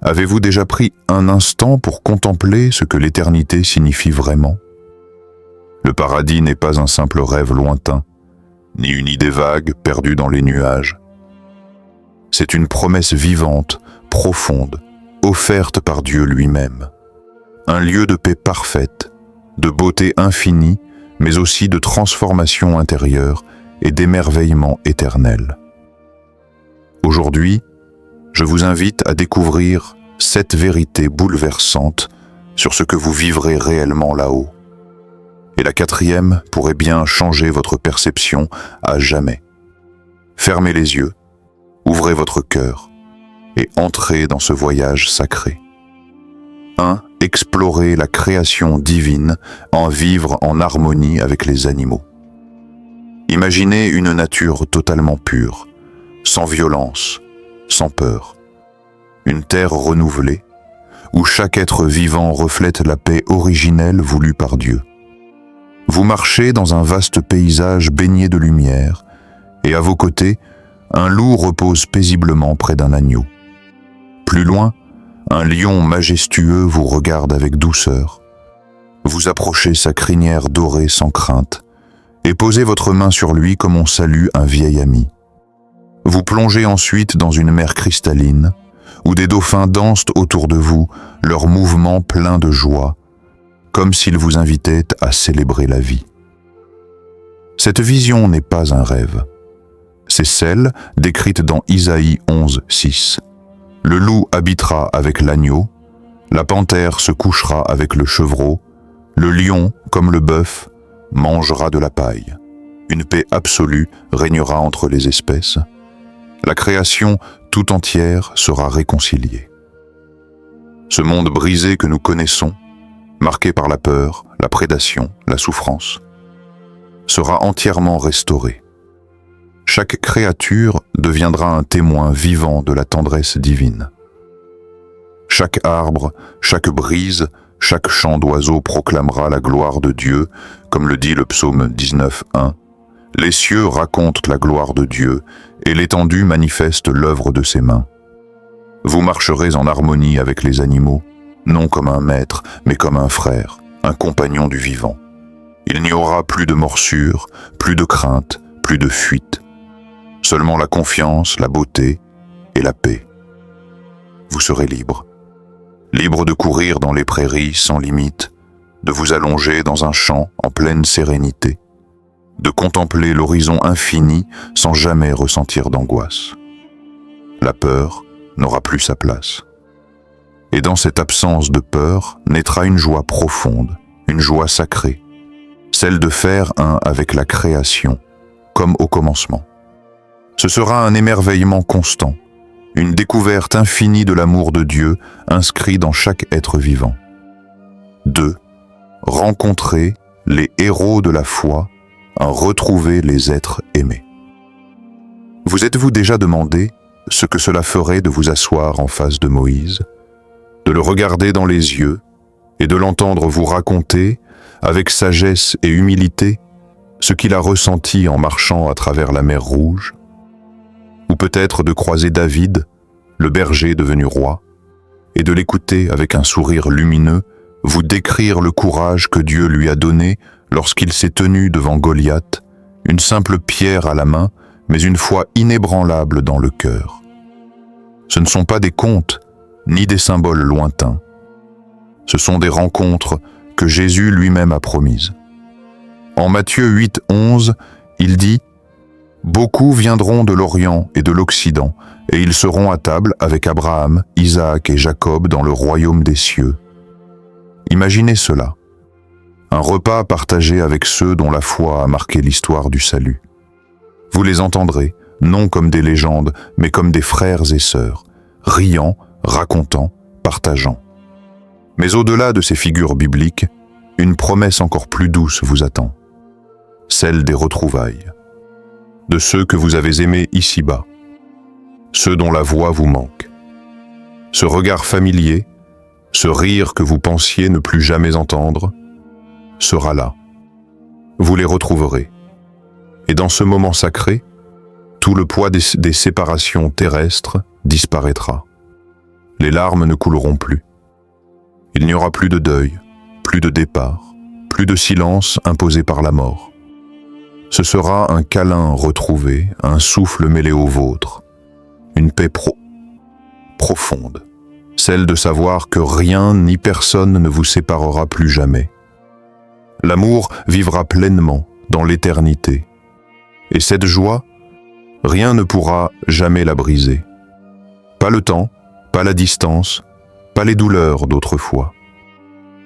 Avez-vous déjà pris un instant pour contempler ce que l'éternité signifie vraiment? Le paradis n'est pas un simple rêve lointain, ni une idée vague perdue dans les nuages. C'est une promesse vivante, profonde, offerte par Dieu lui-même. Un lieu de paix parfaite, de beauté infinie, mais aussi de transformation intérieure et d'émerveillement éternel. Aujourd'hui, je vous invite à découvrir 7 vérités bouleversantes sur ce que vous vivrez réellement là-haut. Et la 4e pourrait bien changer votre perception à jamais. Fermez les yeux, ouvrez votre cœur et entrez dans ce voyage sacré. 1. Explorer la création divine, en vivre en harmonie avec les animaux. Imaginez une nature totalement pure, sans violence, sans peur. Une terre renouvelée, où chaque être vivant reflète la paix originelle voulue par Dieu. Vous marchez dans un vaste paysage baigné de lumière, et à vos côtés, un loup repose paisiblement près d'un agneau. Plus loin, un lion majestueux vous regarde avec douceur. Vous approchez sa crinière dorée sans crainte, et posez votre main sur lui comme on salue un vieil ami. Vous plongez ensuite dans une mer cristalline, où des dauphins dansent autour de vous, leurs mouvements pleins de joie, comme s'ils vous invitaient à célébrer la vie. Cette vision n'est pas un rêve. C'est celle décrite dans Isaïe 11:6. Le loup habitera avec l'agneau, la panthère se couchera avec le chevreau, le lion, comme le bœuf, mangera de la paille. Une paix absolue régnera entre les espèces. La création tout entière sera réconciliée. Ce monde brisé que nous connaissons, marqué par la peur, la prédation, la souffrance, sera entièrement restauré. Chaque créature deviendra un témoin vivant de la tendresse divine. Chaque arbre, chaque brise, chaque chant d'oiseau proclamera la gloire de Dieu, comme le dit le psaume 19:1. Les cieux racontent la gloire de Dieu, et l'étendue manifeste l'œuvre de ses mains. Vous marcherez en harmonie avec les animaux, non comme un maître, mais comme un frère, un compagnon du vivant. Il n'y aura plus de morsures, plus de crainte, plus de fuite. Seulement la confiance, la beauté et la paix. Vous serez libre. Libre de courir dans les prairies sans limite, de vous allonger dans un champ en pleine sérénité, de contempler l'horizon infini sans jamais ressentir d'angoisse. La peur n'aura plus sa place. Et dans cette absence de peur naîtra une joie profonde, une joie sacrée, celle de faire un avec la création, comme au commencement. Ce sera un émerveillement constant, une découverte infinie de l'amour de Dieu inscrit dans chaque être vivant. 2. Rencontrer les héros de la foi, en retrouver les êtres aimés. Vous êtes-vous déjà demandé ce que cela ferait de vous asseoir en face de Moïse, de le regarder dans les yeux et de l'entendre vous raconter, avec sagesse et humilité, ce qu'il a ressenti en marchant à travers la mer Rouge? Ou peut-être de croiser David, le berger devenu roi, et de l'écouter avec un sourire lumineux vous décrire le courage que Dieu lui a donné lorsqu'il s'est tenu devant Goliath, une simple pierre à la main, mais une foi inébranlable dans le cœur. Ce ne sont pas des contes, ni des symboles lointains. Ce sont des rencontres que Jésus lui-même a promises. En Matthieu 8:11, il dit « Beaucoup viendront de l'Orient et de l'Occident, et ils seront à table avec Abraham, Isaac et Jacob dans le royaume des cieux. » Imaginez cela. Un repas partagé avec ceux dont la foi a marqué l'histoire du salut. Vous les entendrez, non comme des légendes, mais comme des frères et sœurs, riant, racontant, partageant. Mais au-delà de ces figures bibliques, une promesse encore plus douce vous attend, celle des retrouvailles, de ceux que vous avez aimés ici-bas, ceux dont la voix vous manque. Ce regard familier, ce rire que vous pensiez ne plus jamais entendre, sera là. Vous les retrouverez. Et dans ce moment sacré, tout le poids des séparations terrestres disparaîtra. Les larmes ne couleront plus. Il n'y aura plus de deuil, plus de départ, plus de silence imposé par la mort. Ce sera un câlin retrouvé, un souffle mêlé au vôtre, une paix profonde, celle de savoir que rien ni personne ne vous séparera plus jamais. L'amour vivra pleinement dans l'éternité, et cette joie, rien ne pourra jamais la briser. Pas le temps, pas la distance, pas les douleurs d'autrefois.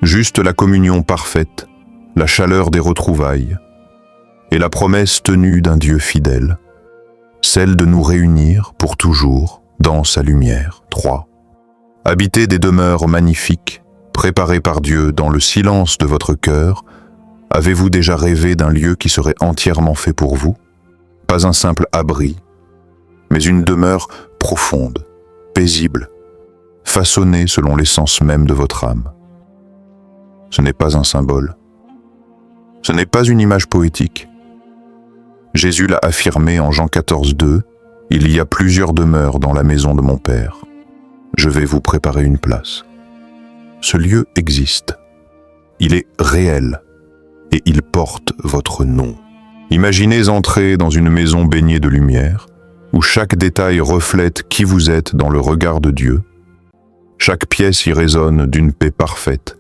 Juste la communion parfaite, la chaleur des retrouvailles, et la promesse tenue d'un Dieu fidèle, celle de nous réunir pour toujours dans sa lumière. 3. Habitez des demeures magnifiques, préparées par Dieu dans le silence de votre cœur. Avez-vous déjà rêvé d'un lieu qui serait entièrement fait pour vous? Pas un simple abri, mais une demeure profonde, paisible, façonnée selon l'essence même de votre âme. Ce n'est pas un symbole. Ce n'est pas une image poétique. Jésus l'a affirmé en Jean 14,2 « Il y a plusieurs demeures dans la maison de mon Père. Je vais vous préparer une place. » Ce lieu existe. Il est réel et il porte votre nom. Imaginez entrer dans une maison baignée de lumière, où chaque détail reflète qui vous êtes dans le regard de Dieu. Chaque pièce y résonne d'une paix parfaite.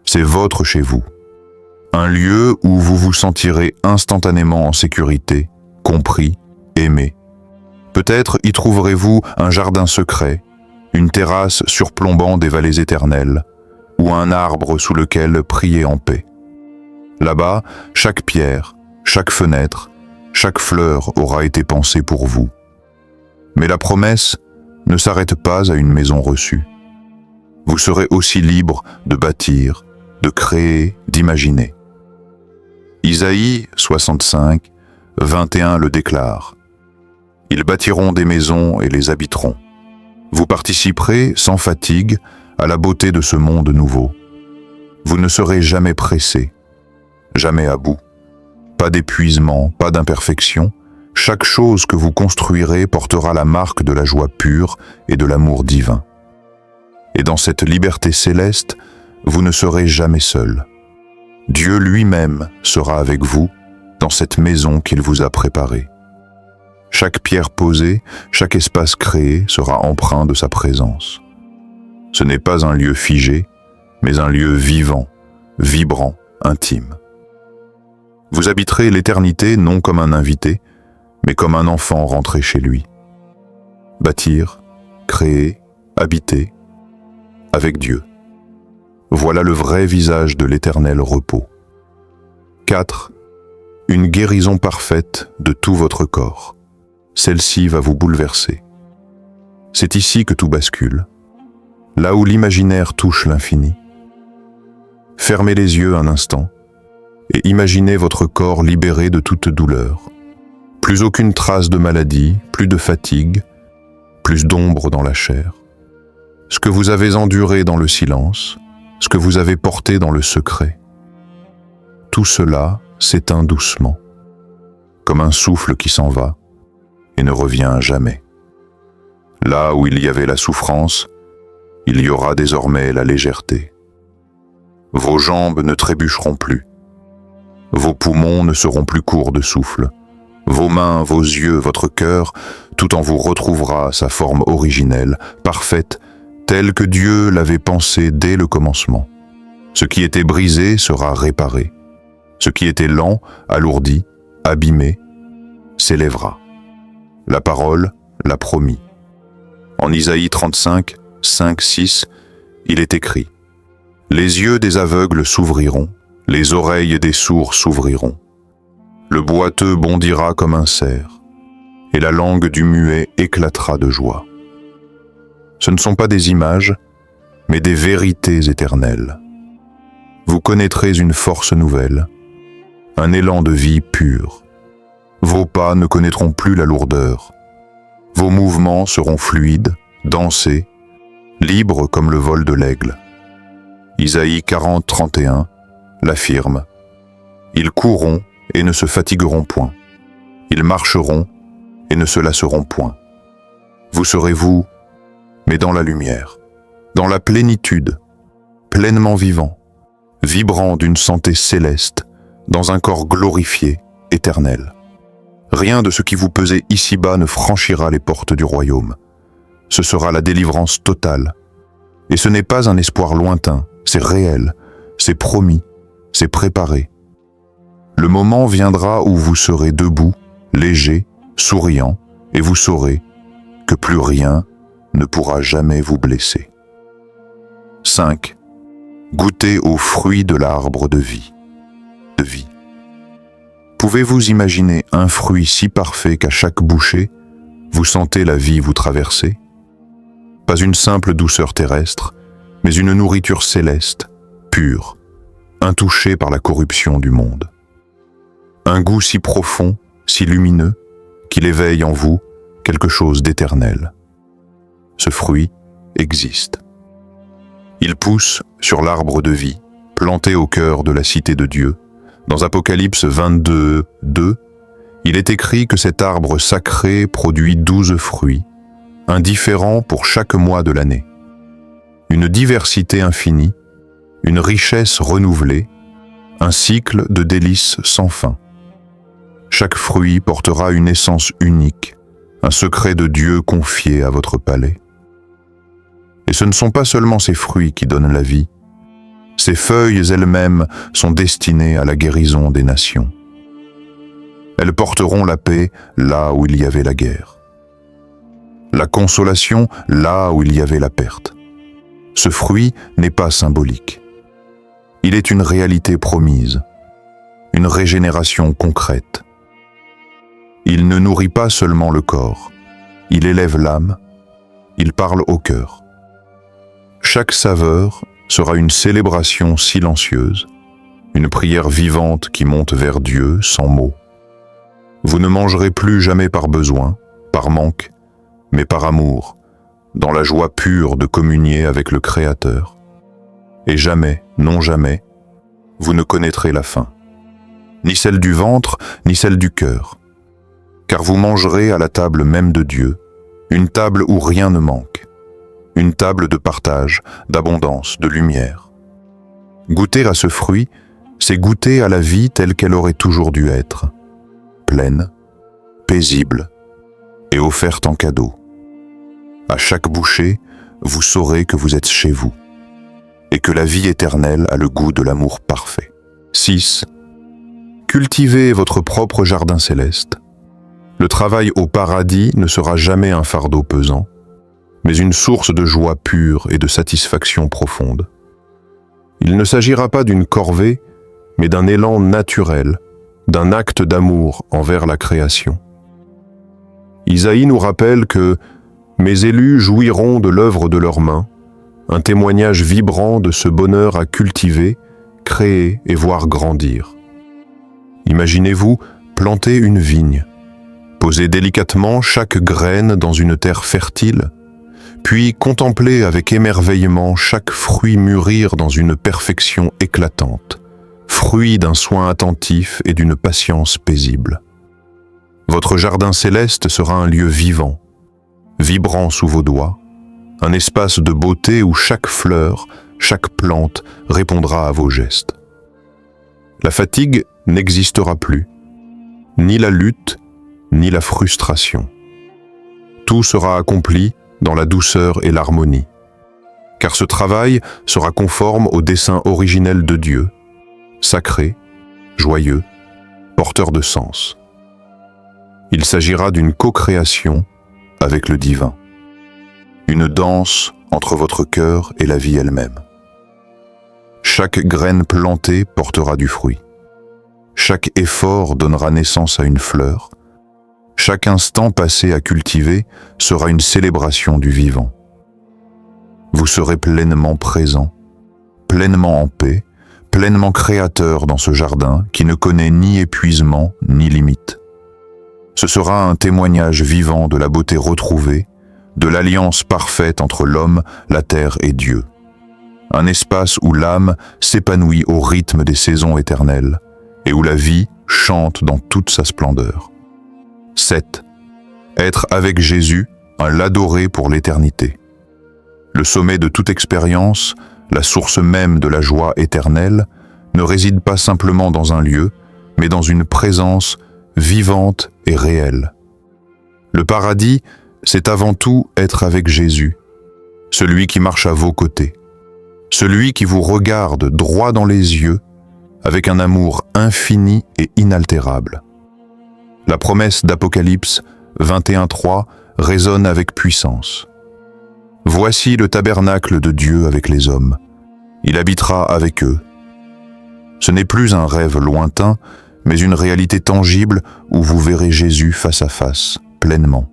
C'est votre chez vous. Un lieu où vous vous sentirez instantanément en sécurité, compris, aimé. Peut-être y trouverez-vous un jardin secret, une terrasse surplombant des vallées éternelles, ou un arbre sous lequel prier en paix. Là-bas, chaque pierre, chaque fenêtre, chaque fleur aura été pensée pour vous. Mais la promesse ne s'arrête pas à une maison reçue. Vous serez aussi libre de bâtir, de créer, d'imaginer. Isaïe 65, 21 le déclare. Ils bâtiront des maisons et les habiteront. Vous participerez sans fatigue à la beauté de ce monde nouveau. Vous ne serez jamais pressé, jamais à bout. Pas d'épuisement, pas d'imperfection. Chaque chose que vous construirez portera la marque de la joie pure et de l'amour divin. Et dans cette liberté céleste, vous ne serez jamais seul. Dieu lui-même sera avec vous dans cette maison qu'il vous a préparée. Chaque pierre posée, chaque espace créé sera empreint de sa présence. Ce n'est pas un lieu figé, mais un lieu vivant, vibrant, intime. Vous habiterez l'éternité non comme un invité, mais comme un enfant rentré chez lui. Bâtir, créer, habiter, avec Dieu. Voilà le vrai visage de l'éternel repos. 4. Une guérison parfaite de tout votre corps. Celle-ci va vous bouleverser. C'est ici que tout bascule, là où l'imaginaire touche l'infini. Fermez les yeux un instant et imaginez votre corps libéré de toute douleur. Plus aucune trace de maladie, plus de fatigue, plus d'ombre dans la chair. Ce que vous avez enduré dans le silence, ce que vous avez porté dans le secret. Tout cela s'éteint doucement, comme un souffle qui s'en va et ne revient jamais. Là où il y avait la souffrance, il y aura désormais la légèreté. Vos jambes ne trébucheront plus. Vos poumons ne seront plus courts de souffle. Vos mains, vos yeux, votre cœur, tout en vous retrouvera sa forme originelle, parfaite, telle que Dieu l'avait pensée dès le commencement. Ce qui était brisé sera réparé. Ce qui était lent, alourdi, abîmé, s'élèvera. La parole l'a promis. En Isaïe 35, 5, 6, il est écrit « Les yeux des aveugles s'ouvriront, les oreilles des sourds s'ouvriront. Le boiteux bondira comme un cerf, et la langue du muet éclatera de joie. » Ce ne sont pas des images, mais des vérités éternelles. Vous connaîtrez une force nouvelle, un élan de vie pure. Vos pas ne connaîtront plus la lourdeur. Vos mouvements seront fluides, dansés, libres comme le vol de l'aigle. Isaïe 40, 31 l'affirme. Ils courront et ne se fatigueront point. Ils marcheront et ne se lasseront point. Vous serez vous, mais dans la lumière, dans la plénitude, pleinement vivant, vibrant d'une santé céleste, dans un corps glorifié, éternel. Rien de ce qui vous pesait ici-bas ne franchira les portes du royaume. Ce sera la délivrance totale. Et ce n'est pas un espoir lointain, c'est réel, c'est promis, c'est préparé. Le moment viendra où vous serez debout, léger, souriant, et vous saurez que plus rien ne pourra jamais vous blesser. 5. Goûtez aux fruits de l'arbre de vie. Pouvez-vous imaginer un fruit si parfait qu'à chaque bouchée, vous sentez la vie vous traverser? Pas une simple douceur terrestre, mais une nourriture céleste, pure, intouchée par la corruption du monde. Un goût si profond, si lumineux, qu'il éveille en vous quelque chose d'éternel. Ce fruit existe. Il pousse sur l'arbre de vie, planté au cœur de la cité de Dieu. Dans Apocalypse 22, 2, il est écrit que cet arbre sacré produit 12 fruits, un différent pour chaque mois de l'année. Une diversité infinie, une richesse renouvelée, un cycle de délices sans fin. Chaque fruit portera une essence unique, un secret de Dieu confié à votre palais. Et ce ne sont pas seulement ces fruits qui donnent la vie. Ces feuilles elles-mêmes sont destinées à la guérison des nations. Elles porteront la paix là où il y avait la guerre. La consolation là où il y avait la perte. Ce fruit n'est pas symbolique. Il est une réalité promise, une régénération concrète. Il ne nourrit pas seulement le corps, il élève l'âme, il parle au cœur. Chaque saveur sera une célébration silencieuse, une prière vivante qui monte vers Dieu sans mots. Vous ne mangerez plus jamais par besoin, par manque, mais par amour, dans la joie pure de communier avec le Créateur. Et jamais, non jamais, vous ne connaîtrez la faim, ni celle du ventre, ni celle du cœur, car vous mangerez à la table même de Dieu, une table où rien ne manque, une table de partage, d'abondance, de lumière. Goûter à ce fruit, c'est goûter à la vie telle qu'elle aurait toujours dû être, pleine, paisible et offerte en cadeau. À chaque bouchée, vous saurez que vous êtes chez vous et que la vie éternelle a le goût de l'amour parfait. 6. Cultivez votre propre jardin céleste. Le travail au paradis ne sera jamais un fardeau pesant, mais une source de joie pure et de satisfaction profonde. Il ne s'agira pas d'une corvée, mais d'un élan naturel, d'un acte d'amour envers la création. Isaïe nous rappelle que « Mes élus jouiront de l'œuvre de leurs mains », un témoignage vibrant de ce bonheur à cultiver, créer et voir grandir. Imaginez-vous planter une vigne, poser délicatement chaque graine dans une terre fertile, puis contempler avec émerveillement chaque fruit mûrir dans une perfection éclatante, fruit d'un soin attentif et d'une patience paisible. Votre jardin céleste sera un lieu vivant, vibrant sous vos doigts, un espace de beauté où chaque fleur, chaque plante répondra à vos gestes. La fatigue n'existera plus, ni la lutte, ni la frustration. Tout sera accompli dans la douceur et l'harmonie, car ce travail sera conforme au dessein originel de Dieu, sacré, joyeux, porteur de sens. Il s'agira d'une co-création avec le divin, une danse entre votre cœur et la vie elle-même. Chaque graine plantée portera du fruit. Chaque effort donnera naissance à une fleur. Chaque instant passé à cultiver sera une célébration du vivant. Vous serez pleinement présent, pleinement en paix, pleinement créateur dans ce jardin qui ne connaît ni épuisement ni limite. Ce sera un témoignage vivant de la beauté retrouvée, de l'alliance parfaite entre l'homme, la terre et Dieu. Un espace où l'âme s'épanouit au rythme des saisons éternelles et où la vie chante dans toute sa splendeur. 7. Être avec Jésus, un l'adorer pour l'éternité. Le sommet de toute expérience, la source même de la joie éternelle, ne réside pas simplement dans un lieu, mais dans une présence vivante et réelle. Le paradis, c'est avant tout être avec Jésus, celui qui marche à vos côtés, celui qui vous regarde droit dans les yeux avec un amour infini et inaltérable. La promesse d'Apocalypse 21:3 résonne avec puissance. Voici le tabernacle de Dieu avec les hommes. Il habitera avec eux. Ce n'est plus un rêve lointain, mais une réalité tangible où vous verrez Jésus face à face, pleinement.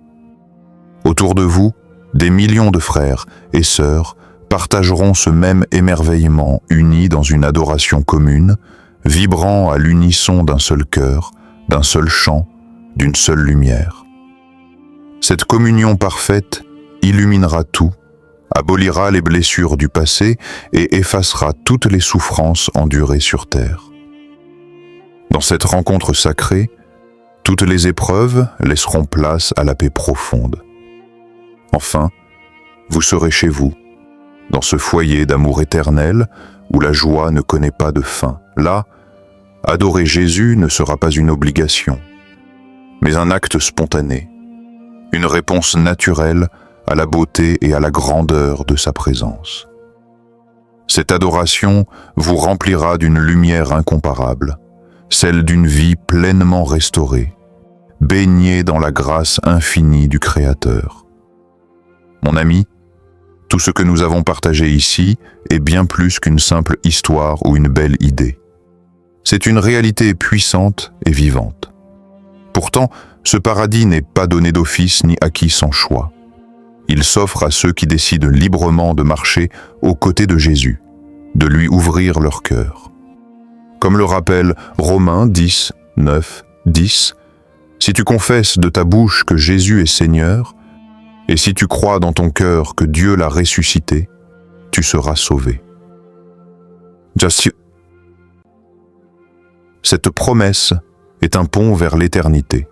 Autour de vous, des millions de frères et sœurs partageront ce même émerveillement unis dans une adoration commune, vibrant à l'unisson d'un seul cœur, d'un seul chant, d'une seule lumière. Cette communion parfaite illuminera tout, abolira les blessures du passé et effacera toutes les souffrances endurées sur terre. Dans cette rencontre sacrée, toutes les épreuves laisseront place à la paix profonde. Enfin, vous serez chez vous, dans ce foyer d'amour éternel où la joie ne connaît pas de fin. Là, adorer Jésus ne sera pas une obligation, mais un acte spontané, une réponse naturelle à la beauté et à la grandeur de sa présence. Cette adoration vous remplira d'une lumière incomparable, celle d'une vie pleinement restaurée, baignée dans la grâce infinie du Créateur. Mon ami, tout ce que nous avons partagé ici est bien plus qu'une simple histoire ou une belle idée. C'est une réalité puissante et vivante. Pourtant, ce paradis n'est pas donné d'office ni acquis sans choix. Il s'offre à ceux qui décident librement de marcher aux côtés de Jésus, de lui ouvrir leur cœur. Comme le rappelle Romains 10, 9, 10, « Si tu confesses de ta bouche que Jésus est Seigneur, et si tu crois dans ton cœur que Dieu l'a ressuscité, tu seras sauvé. » Cette promesse est un pont vers l'éternité.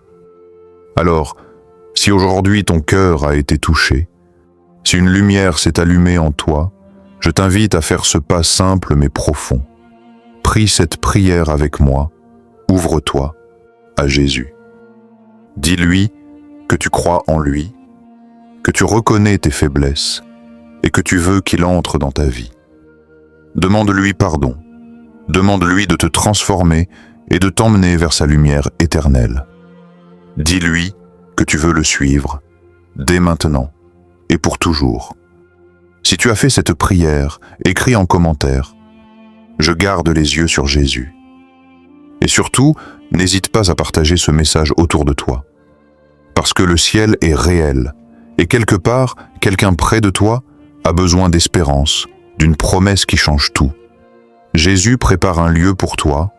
Alors, si aujourd'hui ton cœur a été touché, si une lumière s'est allumée en toi, je t'invite à faire ce pas simple mais profond. Prie cette prière avec moi, ouvre-toi à Jésus. Dis-lui que tu crois en lui, que tu reconnais tes faiblesses et que tu veux qu'il entre dans ta vie. Demande-lui pardon, demande-lui de te transformer et de t'emmener vers sa lumière éternelle. Dis-lui que tu veux le suivre, dès maintenant et pour toujours. Si tu as fait cette prière, écris en commentaire « Je garde les yeux sur Jésus ». Et surtout, n'hésite pas à partager ce message autour de toi. Parce que le ciel est réel, et quelque part, quelqu'un près de toi a besoin d'espérance, d'une promesse qui change tout. Jésus prépare un lieu pour toi,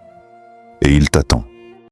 et il t'attend.